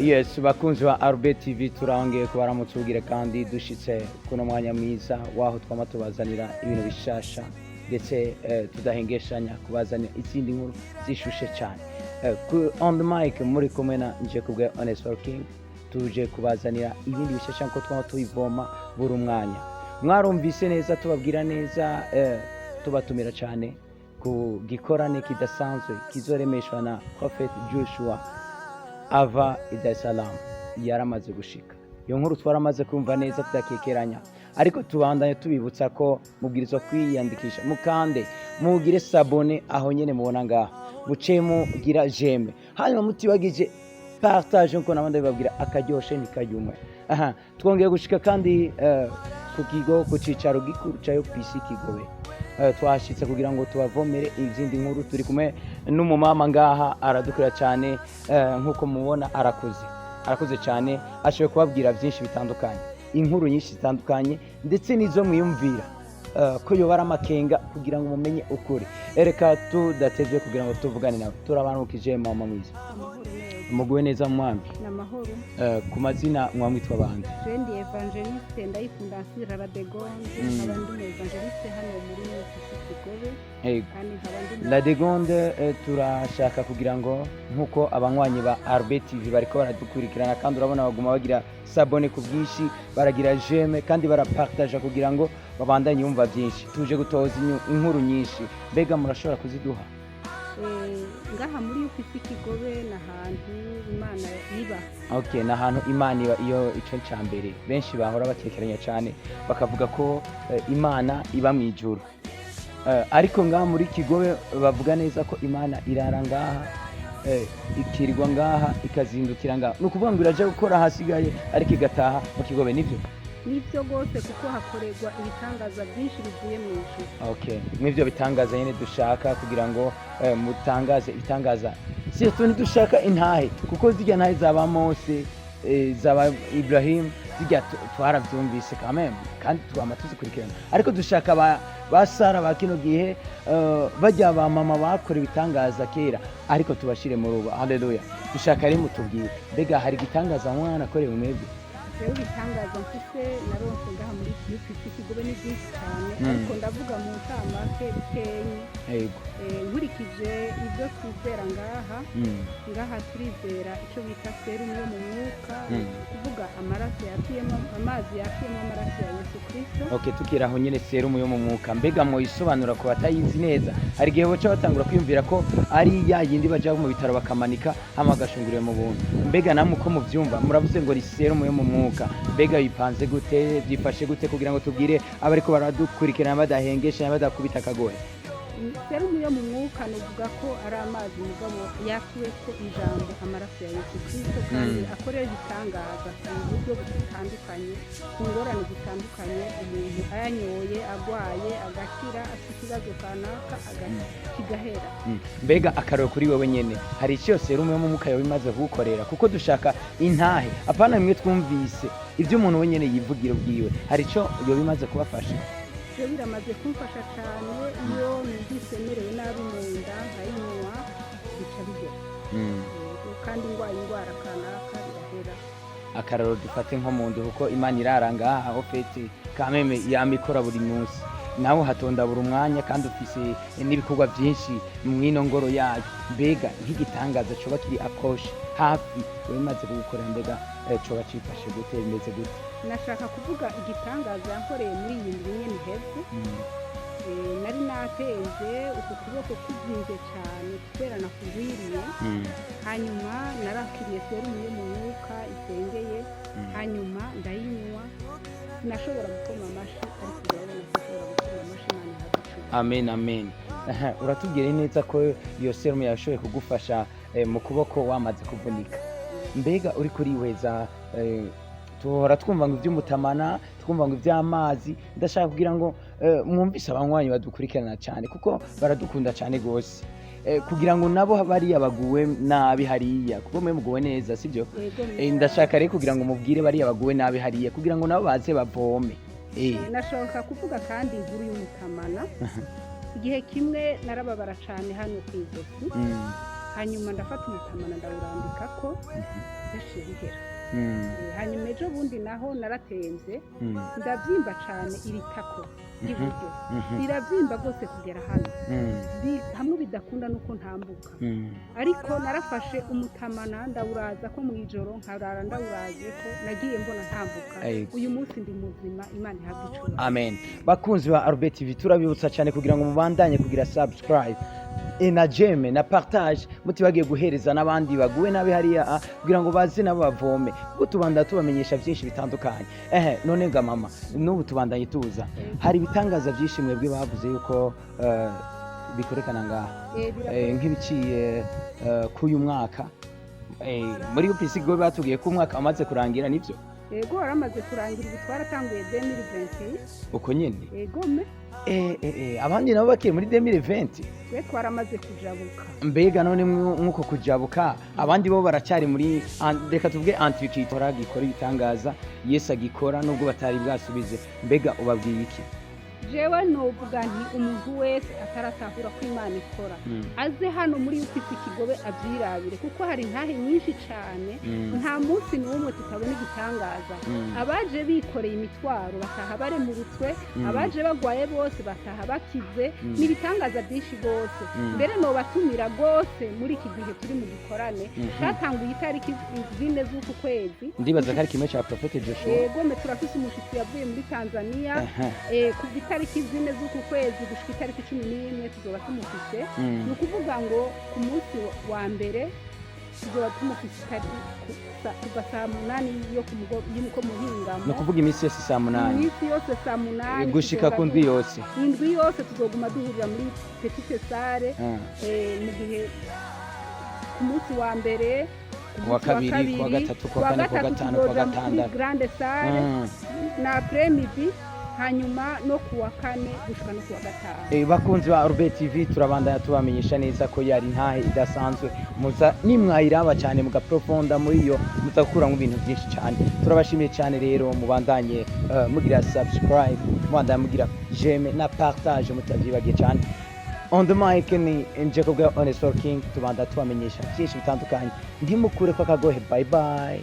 Yes, bakunzi ba RB TV turangeye kubaramutse kandi dushitse kuno mwanya mwiza waho twama tubazanira ibintu bishasha ndetse tudahengeshanya kubazanira izindi nkuru zishushe cyane. On the mic muri kumwe na nje kubwe Honest Working tuje kubazanira ibindi bishasha nko twama tuyivoma buri mwanya. Mwarumvise neza tubabwira neza tubatumira cyane ku gikorane kidasanzwe kizoremeshwa na Prophet Joshua ava Dar es Salaam yaramaze gushika. Iyo nkuru twaramaze kumva neza tudakekeranya, ariko tubandanye tubibutsa ko mubwirizwa kwiyandikisha mukande mugire sabone aho nyene mubona ngaha muce mugira jeme hanyuma mutibagije partage nko nabandi babwira akaryoshe nikayumwe. Twongeye gushika kandi ku kigo ku cicaro gikuru cyayo PC Kigobe. Twashitse kugira ngo tubavomere izindi nkuru. Turi kumwe n'umumama ngaha aradukira cyane, nkuko mubona arakuze cyane, ashoboye kubabwira byinshi bitandukanye, inkuru nyinshi zitandukanye ndetse nizo mwiyumvira ko yobara amakenga kugira ngo mumenye ukuri. Ereka tudatevye kugira ngo tuvugane nawe. Turabanukije mama mwiza. Muguwe neza mwambi. Namahoro. Ku mazina mwamwitwa bande? Jendi Evangeliste ndayikunda Sira Radegonde, abandi Evangeliste hano muri Kigobe. Kandi abandi La Degonde turashaka kugira ngo nkuko abanywanyi ba RB TV bariko baradukurikirana kandi urabona baguma bagira sabone ku bwinshi, baragira j'aime kandi barapartage kugira ngo babandanye yumva byinshi. Tuje gutoza inkuru nyinshi. Mbega murashobora kuziduha? Ngaha muri ufite Kigobe na hantu Imana iba. Okay, na hantu Imana iba, iyo ico cyambere benshi bahora batekeranya cyane bakavuga ko Imana iba mu ijuru. Ariko ngaha muri Kigobe bavuga neza ko Imana irara ngaha, ikirirwa ngaha, ikazindukira ngaha. Nukuvuga ngo iraje gukora hasigaye ariko igataha mu Kigobe. Nivyo gose kuko hakorerwa ibitangaza byinshi bivuye mu ijuru. Okay, nivyo bitangaza nyene dushaka kugira ngo mutangaze ibitangaza. Si tuni dushaka intahe kuko zijya ntahe zaba Mose, zaba Ibrahim, zijya twaravyumvise kameme kandi twama tuzikurikirana, ariko dushaka basara bakino gihe bajya ba mama bakora ibitangaza kera, ariko tubashire mu ruba. Haleluya. Dushaka ari mutubwire, mbega hari gitangaza mwana akorewe mwebwe? Rero bitangaza mfise naronse ngaha muri ufite Kigobe ni byinshi cyane, ariko ndavuga mu ntamake bitenye. Nkurikije ibyo twizera ngaha turizera icyo bita serumu yo mu mwuka, kuvuga amaraso yakiyemo, amazi yakiyemo amaraso ya Yesu Kristo. Okay, tukiraho nyene serumu yo mu mwuka. Mbega mo isobanura ko batayizi neza? Hari gihe boca batangura kwiyumvira ko ari ya yindi baja mu bitaro bakamanika hama gashunguriye mu buntu. Mbega namwe uko muvyumva muravuze ngo ri serumu yo mu mwuka, mbega bipanze gute, byifashe gute kugira ngo tubwire abariko baradukurikirana badahengesha badakubita akagoye? Serumu yo mu mwuka nuvuga ko ari amazi mugabo yakuwe ko ijambo amaraso ya Yesu Kristo, kandi akorera ibitangaza mu buryo butandukanye, ku ngorane zitandukanye. Umuntu ayanyoye agwaye agakira, afite ikibazo kanaka kigahera. Mbega akarero kuri wewe nyene, hari icyo serumu yo mu mwuka yawe imaze kugukorera? Kuko dushaka intahe, apana mwe twumvise ibyo umuntu wenyene yivugira ubwiwe. Hari icyo yo bimaze kubafasha? Biramaze kumfasha cyane. Iyo numvise merewe nabi mu nda nkayinywa bica bigera, kandi indwara kanaka birahera. Akararo dufate nko mu nda kuko Imana iraranga aho fete kameme yamikora buri munsi, nawe hatonda buri umwanya kandi ufise n'ibikorwa byinshi mwino ngoro yayo. Mbega nk'igitangaza coba kiri akoshe hafi wemaze gukora, mbega coba cifashe gute, bimeze gute? Nashaka kuvuga igitangaza yankoreye muri iyi ndwi nyene hepfo. Nari natenze uku kuboko kuzinze cyane kubera nakugwiriye, hanyuma narakiriye serumu yo mu mwuka isengeye, hanyuma ndayinywa, sinashobora gukoma amashi, ariko urabona ko nshobora gukoma amashi. Imana ihaducura. Amen, amen. Uratubwire neza ko iyo serumu yashoboye kugufasha mu kuboko wamaze kuvunika. Mbega uri kuriweza, tuhora twumva ngo iby'umutamana, twumva ngo iby'amazi. Ndashaka kugira ngo mwumvise abanywanyi badukurikirana cyane kuko baradukunda cyane gose, kugira ngo nabo bariya baguwe nabi hariya, kuko mwe muguwe neza sibyo? Ndashaka rero kugira ngo mubwire bariya baguwe nabi hariya kugira ngo nabo baze bavome. Nashaka kuvuga kandi inkuru y'umutamana. Igihe kimwe narababara cyane hano ku izosi, hanyuma ndafata umutamana ndawurambikako yaciye bihera hanyuma ejo bundi naho naratemvye ndavyimba cane iritako ry'iburyo riravyimba rwose kugera hano hamwe bidakunda nuko ntambuka ariko narafashe umutamana ndawuraza ko mw'ijoro nkarara ndawurazeko nagiye mbona ntambuka uyu munsi ndi muzima Imana ihabwe icubahiro amen. Bakunzi ba Avuze TV turabibutsa cyane kugira ngo mubandanye kugira subscribe na jeme na partage mutibagiye guhereza n'abandi baguwe nabi hariya kugira ngo baze nabo bavome kuko tubanda tubamenyesha byinshi bitandukanye. None nga mama n'ubu tubandanye tuza hari ibitangaza byinshi mwebwe bavuze yuko bikorekana ngaha nk'ibiciye k'uyu mwaka muri UPC go batubwiye ko umwaka amaze kurangira nivyo yego waramaze kurangira ubu twaratanguye 2020 uko nyene yego me abandi nabo bakiye muri 2020 twe twaramaze kujabuka mbega none nkuko kujabuka abandi bo baracyari muri reka tuvuge antikitora gikora ibitangaza Yesu agikora nubwo batari bwasubize mbega ubabwiye iki jewe novuga nti umuntu wese ataratahura ko Imana ikora aze hano muri UPC Kigobe avyirabire kuko hari ntahe nyinshi cane nta munsi n'umwe tutabona igitangaza abaje bikoreye imitwaro bataha bare mu rutwe abaje bagwaye bose bataha bakize n'ibitangaza byinshi bose mbere no batumira gose muri iki gihe turi mu gikorane cyatanguye itariki 4 z'uku kwezi ndibaza ko ari kimwe cya Prophet Joshua yego me turafise umushitsi yavuye muri Tanzania ku itariki 4 z'uku kwezi gushika itariki 11 tuzoba tumufise ni ukuvuga ngo ku munsi wa mbere tuzoba tumufise kuva saa 8 yo muhingamo no kuvuga iminsi yose saa 8 iminsi yose saa 8 gushika ku ndwi yose indwi yose tuzoguma duhurira muri petite salle mu gihe ku munsi wa mbere kuwa kabiri kuwa gatatu kuwa kane kuwa gatanu kuwa gatandatu grande salle na après-midi hanyuma no kuwa kane gushika no kuwa gatanu. Bakunzi ba Avuze TV turabandanya tubamenyesha neza ko yari ntahe idasanzwe muza nimwayiraba cyane mugaprofonda muri yo muzakura mu bintu byinshi cyane. Turabashimiye cyane rero mubandanye mugira subscribe mubandanye mugira j'aime na partage mutavyibagiye cyane. On the mic ni Jacob Honest King tubanda tubamenyesha byinshi bitandukanye ndimukure ko kagohe bye bye.